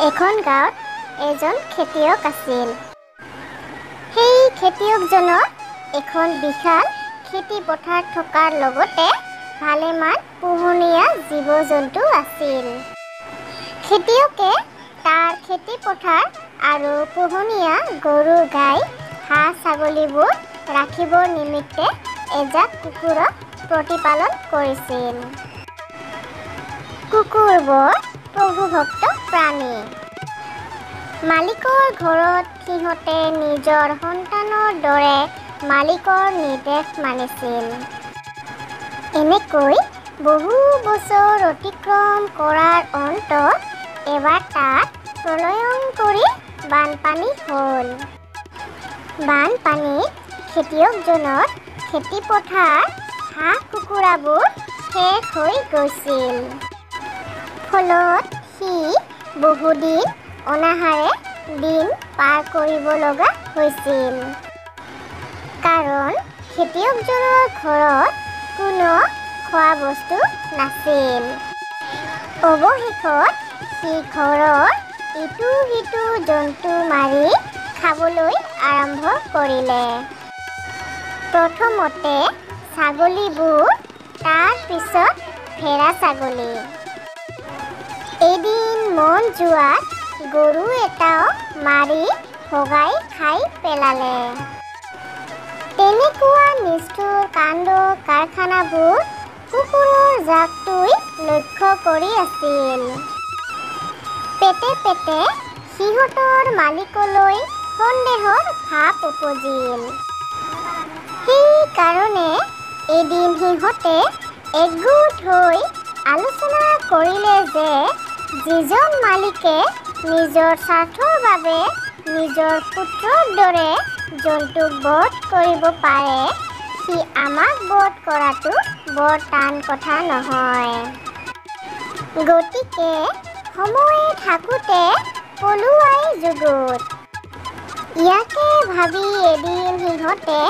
এখন গাঁৱত এজন খেতিয়ক আছিল। সেই খেতিয়কজনৰ এখন বিশাল খেতি পথাৰ থকাৰ লগতে ভালেমান পোহনীয়া জীৱ-জন্তু আছিল। খেতিয়কে তাৰ খেতি পথাৰ আৰু পোহনীয়া গৰু গাই হাঁহ ছাগলীবোৰ ৰাখিবৰ নিমিত্তে এজাক কুকুৰক প্ৰতিপালন কৰিছিল। কুকুৰবোৰ প্ৰভুভক্ত প্ৰাণী। মালিকৰ ঘৰত সিহঁতে নিজৰ সন্তানৰ দৰে মালিকৰ নিৰ্দেশ মানিছিল। এনেকৈ বহু বছৰ অতিক্ৰম কৰাৰ অন্তত এবাৰ তাত প্ৰলয়ংকৰী বানপানী হ'ল। বানপানীত খেতিয়কজনৰ খেতি পথাৰ হাঁহ কুকুৰাবোৰ শেষ হৈ গৈছিল। ফলত সি বহুদিন অনাহাৰে দিন পাৰ কৰিব লগা হৈছিল। কাৰণ খেতিয়কজনৰ ঘৰত কোনো খোৱা বস্তু নাছিল। অৱশেষত সি ঘৰৰ ইটো সিটো জন্তু মাৰি খাবলৈ আৰম্ভ কৰিলে। প্ৰথমতে ছাগলীবোৰ, তাৰ পিছত ভেড়া ছাগলী। এদিন মন যোৱাত গৰু এটাও মাৰি ভগাই খাই পেলালে। তেনেকুৱা নিষ্ঠুৰ কাণ্ড কাৰখানাবোৰ কুকুৰৰ জাকটোই লক্ষ্য কৰি আছিল। পেটে পেটে সিহঁতৰ মালিকলৈ সন্দেহৰ ভাৱ উপজিল। সেইকাৰণে এদিন সিহঁতে একগোট হৈ আলোচনা কৰিলে যে যিজন মালিকে নিজৰ স্বাৰ্থৰ বাবে নিজৰ পুত্ৰৰ দৰে জন্তুক বধ কৰিব পাৰে, সি আমাক বধ কৰাটো বৰ টান কথা নহয়। গতিকে সময় থাকোঁতে পলুৱাই যুগুত। ইয়াকে ভাবি এদিন সিহঁতে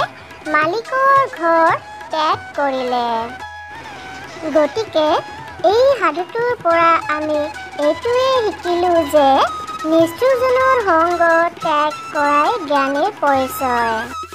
মালিকৰ ঘৰ ত্যাগ কৰিলে। গতিকে এই সাধুটোৰ পৰা আমি এইটোৱে শিকিলোঁ যে নিষ্ঠুৰজনৰ সংগ ত্যাগ কৰাই জ্ঞানীৰ পৰিচয়।